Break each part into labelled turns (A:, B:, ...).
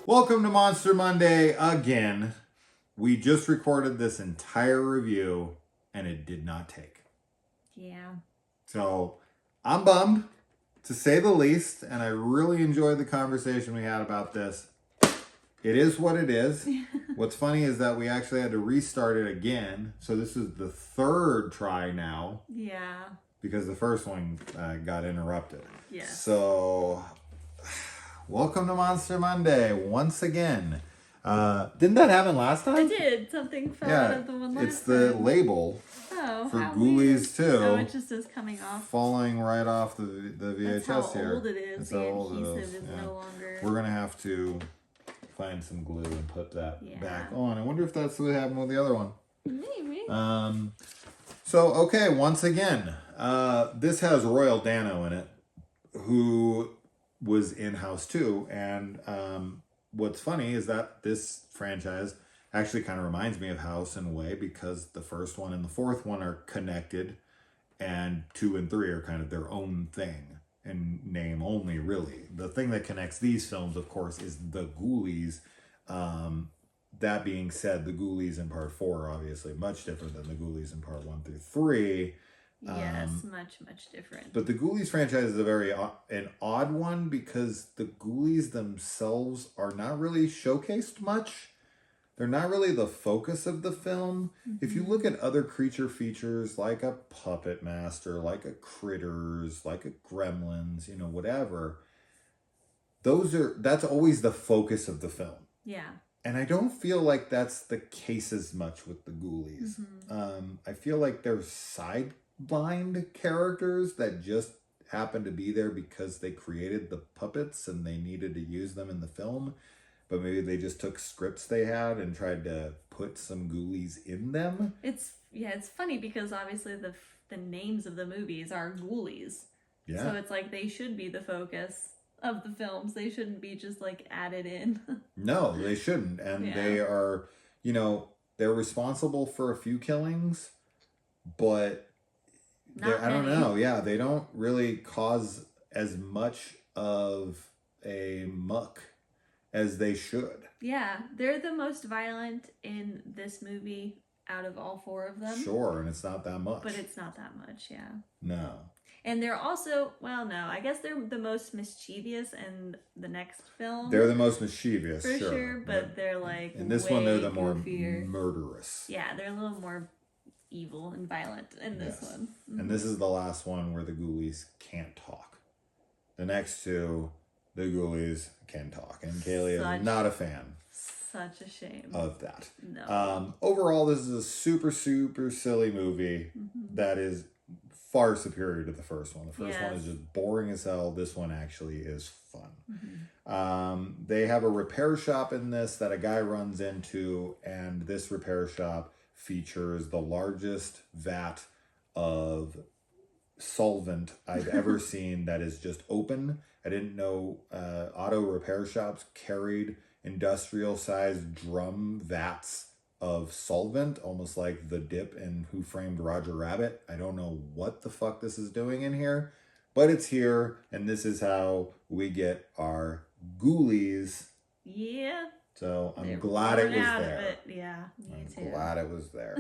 A: Welcome to Monster Monday again. We just recorded this entire review and it did not take.
B: Yeah.
A: So I'm bummed, to say the least, and I really enjoyed the conversation we had about this. It is what it is. What's funny is that we actually had to restart it again. So this is the third try now.
B: Yeah.
A: Because the first one got interrupted.
B: Yeah.
A: So, welcome to Monster Monday once again. Didn't that happen last time?
B: It did. Something fell out of the one last
A: it's the
B: time.
A: label for Ghoulies too.
B: Oh, it just is coming off.
A: Falling right off the VHS.
B: That's how
A: here.
B: old it is.
A: That's
B: the
A: how old
B: adhesive
A: it is.
B: no longer.
A: We're gonna have to find some glue and put that back on. I wonder if that's what happened with the other one.
B: Maybe.
A: So okay, once again, this has Royal Dano in it, who was in House 2, and what's funny is that this franchise actually kind of reminds me of House in a way, because the first one and the fourth one are connected, and 2 and 3 are kind of their own thing, in name only, really. The thing that connects these films, of course, is the Ghoulies. That being said, the Ghoulies in part 4 are obviously much different than the Ghoulies in part 1 through 3.
B: Yes, much different.
A: But the Ghoulies franchise is an odd one, because the Ghoulies themselves are not really showcased much. They're not really the focus of the film. If you look at other creature features like a Puppet Master, like a Critters, like a Gremlins, whatever, that's always the focus of the film.
B: Yeah.
A: And I don't feel like that's the case as much with the Ghoulies. I feel like they're sidelined characters that just happen to be there because they created the puppets and they needed to use them in the film. But maybe they just took scripts they had and tried to put some Ghoulies in them.
B: It's funny because obviously the names of the movies are Ghoulies.
A: Yeah.
B: So it's like they should be the focus of the films. They shouldn't be just like added in.
A: No, they shouldn't. And they are, they're responsible for a few killings, but I don't know. Yeah, they don't really cause as much of a muck as they should.
B: Yeah, they're the most violent in this movie out of all 4 of them.
A: Sure, and it's not that much.
B: But it's not that much, yeah.
A: No.
B: And they're also, I guess they're the most mischievous in the next film.
A: There the most mischievous,
B: for sure, but they're like
A: in this one, they're the more
B: goofier.
A: murderous.
B: Yeah, they're a little more evil and violent in this one.
A: And this is the last one where the Ghoulies can't talk. The next 2, the Ghoulies can talk, and Kaylee is not a fan.
B: Such a shame
A: of that.
B: No.
A: Overall, this is a super, super silly movie that is far superior to the first one. The first one is just boring as hell. This one actually is fun. They have a repair shop in this that a guy runs into, and this repair shop features the largest vat of solvent I've ever seen that is just open. I didn't know auto repair shops carried industrial-sized drum vats of solvent, almost like the dip in Who Framed Roger Rabbit. I don't know what the fuck this is doing in here, but it's here, and this is how we get our Ghoulies.
B: Yeah.
A: So I'm glad it was there.
B: Yeah, me too.
A: I'm glad it was there.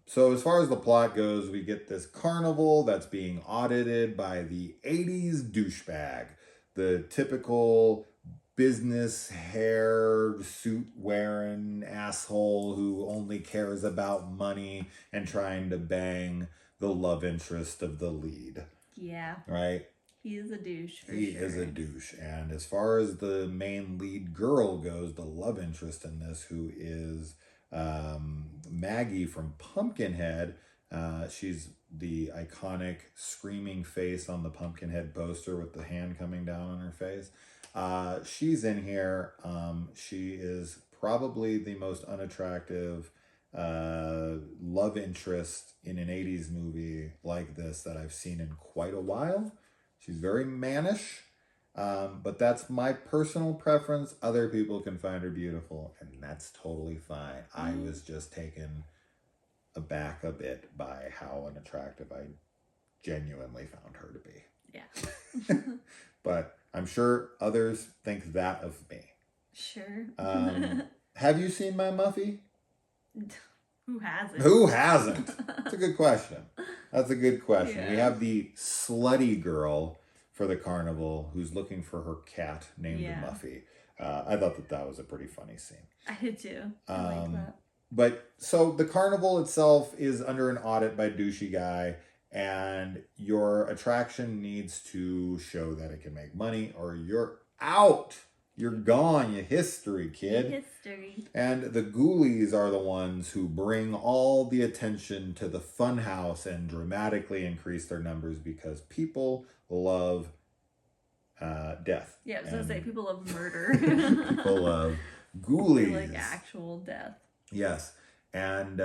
A: So as far as the plot goes, we get this carnival that's being audited by the 80s douchebag, the typical business hair suit wearing asshole who only cares about money and trying to bang the love interest of the lead.
B: Yeah.
A: Right?
B: He is a douche.
A: He is a douche. And as far as the main lead girl goes, the love interest in this, who is Maggie from Pumpkinhead, she's the iconic screaming face on the Pumpkinhead poster with the hand coming down on her face. She's in here. She is probably the most unattractive love interest in an 80s movie like this that I've seen in quite a while. She's very mannish, but that's my personal preference. Other people can find her beautiful, and that's totally fine. I was just taken aback a bit by how unattractive I genuinely found her to be.
B: Yeah.
A: But I'm sure others think that of me.
B: Sure.
A: Have you seen my Muffy?
B: Who hasn't?
A: Who hasn't? That's a good question. That's a good question.
B: Yeah.
A: We have the slutty girl for the carnival who's looking for her cat named Muffy. I thought that was a pretty funny scene.
B: I did too. I like that.
A: But so the carnival itself is under an audit by douchey guy, and your attraction needs to show that it can make money or you're out. You're gone. You history, kid.
B: History.
A: And the Ghoulies are the ones who bring all the attention to the fun house and dramatically increase their numbers because people love death.
B: Yeah, I was going to say, people love murder.
A: People love Ghoulies.
B: Like actual death.
A: Yes. And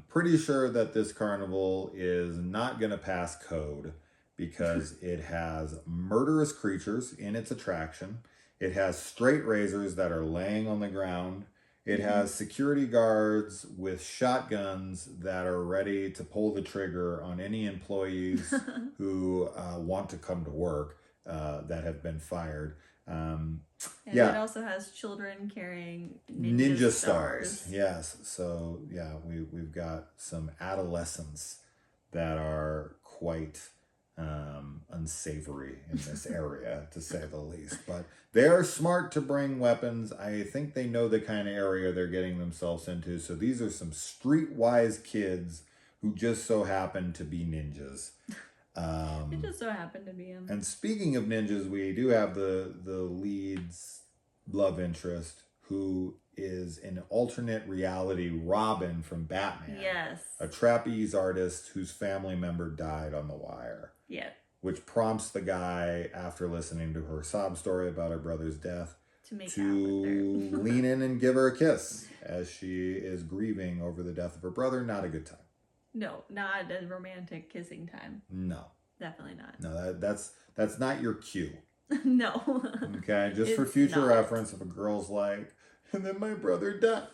A: pretty sure that this carnival is not going to pass code because it has murderous creatures in its attraction. It has straight razors that are laying on the ground. It has security guards with shotguns that are ready to pull the trigger on any employees who want to come to work that have been fired.
B: And it also has children carrying ninja stars.
A: Yes. So, yeah, we've got some adolescents that are quite unsavory in this area, to say the least. But they are smart to bring weapons. I think they know the kind of area they're getting themselves into. So these are some streetwise kids who just so happen to be ninjas.
B: It just so happened to be him.
A: And speaking of ninjas, we do have the lead's love interest, who is an alternate reality Robin from Batman.
B: Yes.
A: A trapeze artist whose family member died on the wire.
B: Yeah.
A: Which prompts the guy, after listening to her sob story about her brother's death, to lean in and give her a kiss as she is grieving over the death of her brother. Not a good time.
B: No, not a romantic kissing time.
A: No.
B: Definitely not.
A: No, that's not your cue.
B: No.
A: Okay, just for future reference, if a girl's like, and then my brother died.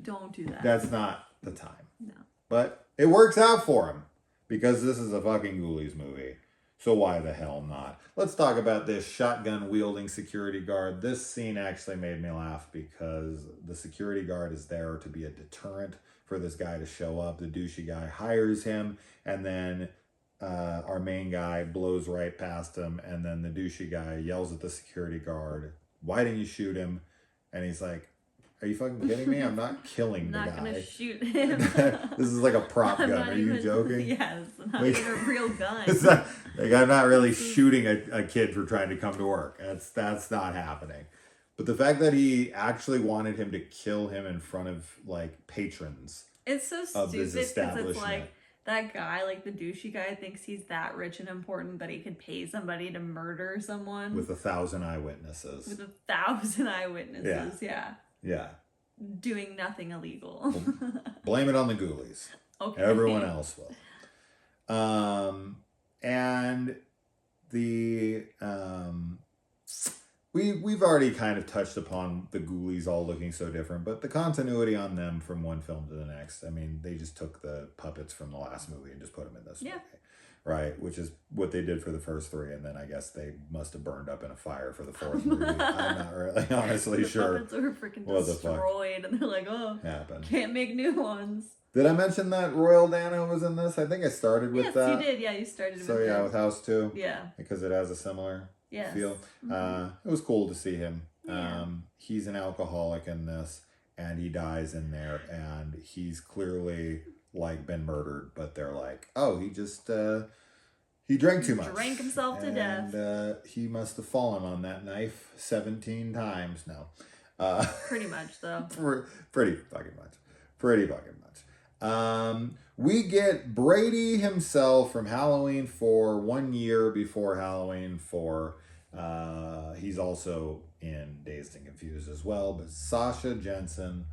B: Don't do that.
A: That's not the time.
B: No.
A: But it works out for him because this is a fucking Ghoulies movie. So why the hell not? Let's talk about this shotgun wielding security guard. This scene actually made me laugh because the security guard is there to be a deterrent for this guy to show up. The douchey guy hires him, and then our main guy blows right past him, and then the douchey guy yells at the security guard, "Why didn't you shoot him?" And he's like, "Are you fucking kidding me? I'm not killing the guy.
B: I'm not gonna shoot him.
A: This is like a prop gun. Are you joking?"
B: Yes, not even a real gun.
A: It's not, like, I'm not really shooting a kid for trying to come to work. That's not happening. But the fact that he actually wanted him to kill him in front of like patrons.
B: It's so
A: of
B: stupid
A: this
B: because
A: establishment.
B: it's like that guy, like the douchey guy, thinks he's that rich and important that he could pay somebody to murder someone
A: With 1,000 eyewitnesses.
B: With 1,000 eyewitnesses,
A: Yeah.
B: Doing nothing illegal.
A: Blame it on the Ghoulies.
B: Okay.
A: Everyone else will. And the we've already kind of touched upon the Ghoulies all looking so different, but the continuity on them from one film to the next. I mean, they just took the puppets from the last movie and just put them in this movie. Right, which is what they did for the first three, and then I guess they must have burned up in a fire for the fourth movie. I'm not really honestly sure.
B: The puppets were freaking destroyed, and they're like, "Oh, can't make new ones."
A: Did I mention that Royal Dano was in this? I think I started with that.
B: Yes, you did. Yeah, you started with that.
A: So yeah, with House 2.
B: Yeah.
A: Because it has a similar feel.
B: Mm-hmm.
A: It was cool to see him.
B: Yeah.
A: He's an alcoholic in this, and he dies in there, and he's clearly like been murdered, but they're like, oh, he just he drank too much.
B: Drank himself to death.
A: And he must have fallen on that knife 17 times. No.
B: Pretty much, though.
A: Pretty fucking much. We get Brady himself from Halloween 4 1 year before Halloween 4. He's also in Dazed and Confused as well, but Sasha Jensen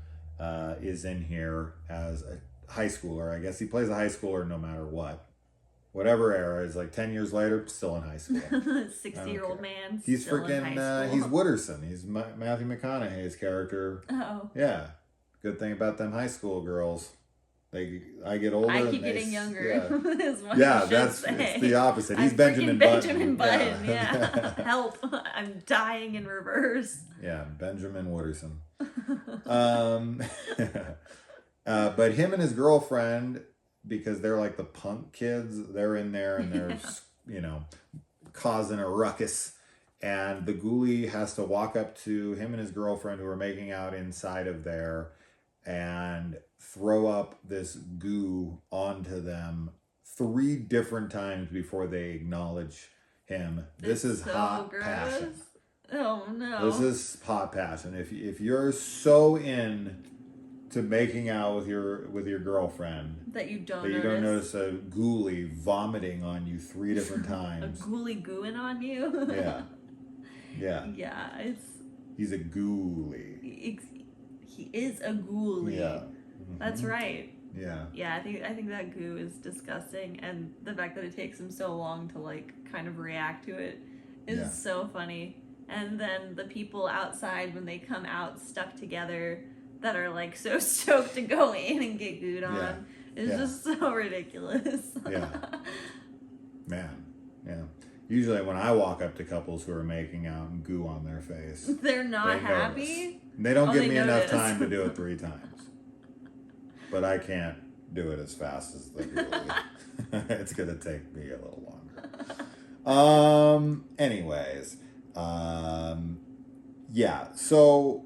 A: is in here as a high schooler. I guess he plays a high schooler no matter what. Whatever era is like 10 years later, still in high school.
B: 60-year-old man.
A: He's
B: still
A: freaking.
B: in high school.
A: He's Watterson. He's Matthew McConaughey's character.
B: Oh.
A: Yeah. Good thing about them high school girls. I get older.
B: I keep getting younger.
A: Yeah,
B: Is what
A: yeah,
B: I should
A: that's
B: say.
A: it's the opposite. He's
B: I'm
A: Benjamin
B: Benjamin
A: Button.
B: Button. Yeah. Help! I'm dying in reverse.
A: Yeah, Benjamin Watterson. But him and his girlfriend, because they're like the punk kids, they're in there and they're causing a ruckus. And the ghoulie has to walk up to him and his girlfriend who are making out inside of there and throw up this goo onto them 3 different times before they acknowledge him. This is so hot gross. Passion.
B: Oh no.
A: This is hot passion. If you're so in to making out with your girlfriend
B: that you don't
A: notice a ghoulie vomiting on you 3 different times.
B: A ghoulie gooing on you?
A: Yeah. Yeah.
B: Yeah,
A: he's a ghoulie.
B: He is a ghoulie.
A: Yeah.
B: That's right.
A: Yeah.
B: Yeah, I think that goo is disgusting, and the fact that it takes him so long to like kind of react to it is so funny. And then the people outside when they come out stuck together that are like so stoked to go in and get gooed on is just so ridiculous.
A: Yeah. Man. Yeah. Usually when I walk up to couples who are making out and goo on their face,
B: they're not happy.
A: They don't give me enough time to do it 3 times. But I can't do it as fast as the ghoulie. It's going to take me a little longer. Anyways. Yeah. So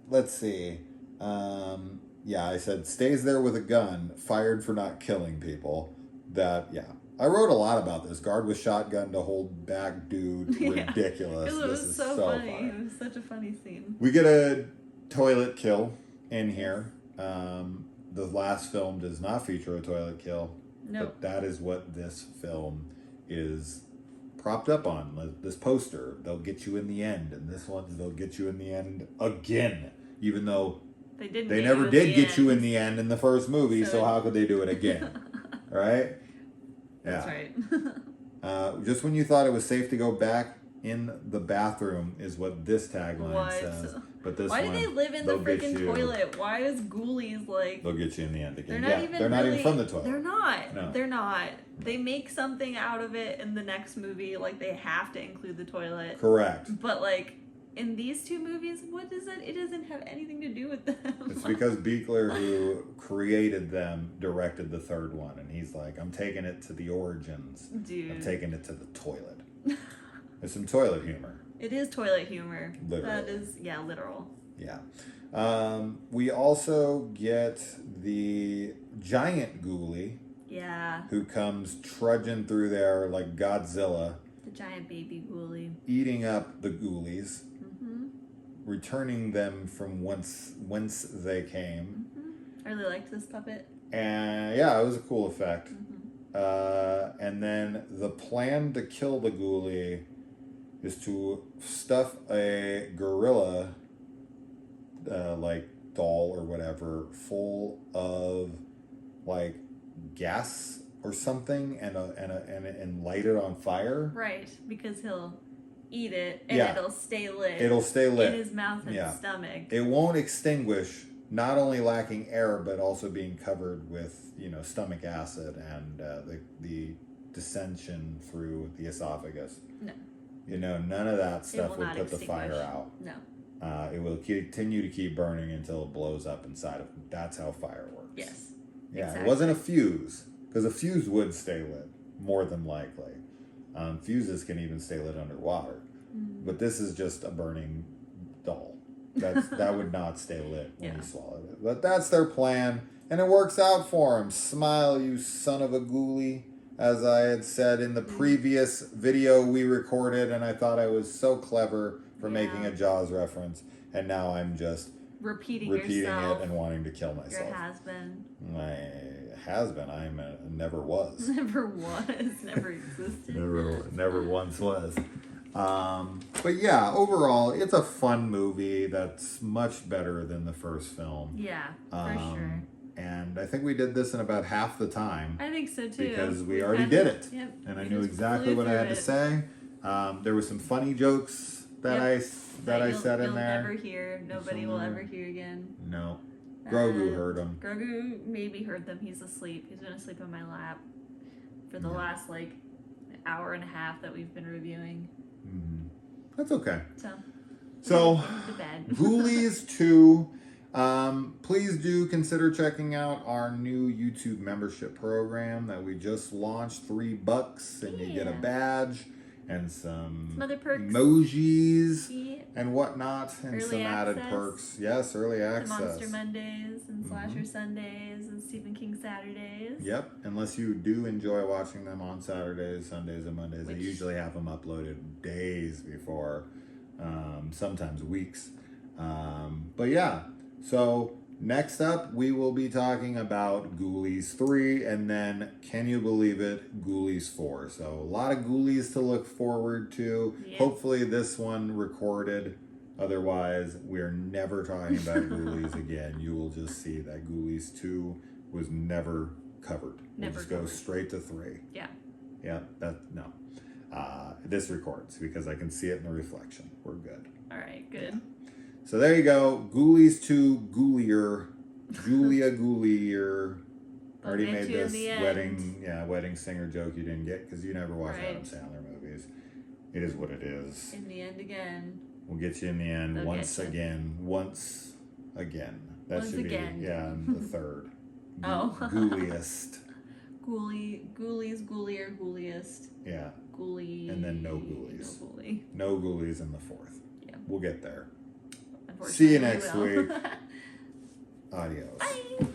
A: let's see. I said stays there with a gun, fired for not killing people. I wrote a lot about this. Guard with shotgun to hold back dude. Ridiculous.
B: It was so funny. It was such a funny scene.
A: We get a toilet kill in here. The last film does not feature a toilet kill.
B: Nope.
A: But that is what this film is propped up on. This poster, they'll get you in the end. And this one, they'll get you in the end again. Even though they never did get you in the end in the first movie, so how could they do it again? Right?
B: That's right.
A: Just when you thought it was safe to go back in the bathroom is what this tagline says. But this
B: Why do they live in the freaking toilet? Why is Ghoulies like...
A: They'll get you in the end again.
B: They're not even
A: from the toilet.
B: They're not.
A: No.
B: They're not. They make something out of it in the next movie. Like, they have to include the toilet.
A: Correct.
B: But, like, in these 2 movies, what is it? It doesn't have anything to do with them.
A: It's because Buechler, who created them, directed the 3rd one. And he's like, I'm taking it to the origins.
B: Dude.
A: I'm taking it to the toilet. There's some toilet humor.
B: It is toilet humor.
A: Literally.
B: That is, literal.
A: Yeah. We also get the giant ghoulie.
B: Yeah.
A: Who comes trudging through there like Godzilla.
B: The giant baby ghoulie.
A: Eating up the ghoulies. Mm-hmm. Returning them from whence they came.
B: Mm-hmm. I really liked this puppet.
A: And it was a cool effect. Mm-hmm. And then the plan to kill the ghoulie is to stuff a gorilla doll or whatever full of like gas or something and light it on fire.
B: Right, because he'll eat it and it'll stay lit.
A: It'll stay lit
B: in his mouth and stomach.
A: It won't extinguish, not only lacking air but also being covered with stomach acid and the dissension through the esophagus.
B: No.
A: None of that stuff will put the fire out.
B: No.
A: It will continue to keep burning until it blows up inside of them. That's how fire works.
B: Yes.
A: Yeah,
B: exactly.
A: It wasn't a fuse, because a fuse would stay lit, more than likely. Fuses can even stay lit underwater. Mm-hmm. But this is just a burning doll. That would not stay lit when you swallowed it. But that's their plan, and it works out for them. Smile, you son of a ghoulie. As I had said in the previous video we recorded, and I thought I was so clever for making a Jaws reference, and now I'm just
B: repeating
A: it and wanting to kill myself.
B: Your has-been.
A: My has-been. I'm a never was.
B: Never was. Never existed.
A: never once was. But yeah, overall, it's a fun movie that's much better than the first film.
B: Yeah, for sure.
A: And I think we did this in about half the time.
B: I think so too.
A: Because we already did it.
B: Yep.
A: And I knew exactly what I had to say. There were some funny jokes that I said in there.
B: You'll never hear. Nobody will ever hear again.
A: No. Grogu heard them.
B: Grogu maybe heard them. He's asleep. He's been asleep on my lap for the last like hour and a half that we've been reviewing.
A: Mm-hmm. That's okay.
B: So
A: to bed. Ghoulies 2. Please do consider checking out our new YouTube membership program that we just launched. $3 and you get a badge and some
B: other perks,
A: emojis and whatnot, and
B: early
A: some added perks. Yes, early access.
B: Monster Mondays and Slasher Sundays and Stephen King Saturdays.
A: Yep, unless you do enjoy watching them on Saturdays, Sundays, and Mondays. They usually have them uploaded days before, sometimes weeks. But yeah, so next up we will be talking about Ghoulies 3, and then, can you believe it, Ghoulies 4. So a lot of Ghoulies to look forward to. Yeah. Hopefully this one recorded. Otherwise, we're never talking about Ghoulies again. You will just see that Ghoulies 2 was never covered. We'll just go straight to 3.
B: Yeah.
A: Yeah, no. This records because I can see it in the reflection. We're good.
B: All right, good.
A: Yeah. So there you go. Ghoulies 2, Ghoulier. Julia Ghoulier. Already made this wedding singer joke you didn't get because you never watch Adam Sandler movies. It is what it is.
B: In the end again.
A: We'll get you in the end. Once again. That should be the third. Ghouliest.
B: Ghoulies, Ghoulier, Ghouliest.
A: Yeah.
B: Ghoulie.
A: And then no Ghoulies. No Ghoulies in the fourth.
B: Yeah.
A: We'll get there. See you next week. Adios.
B: Bye.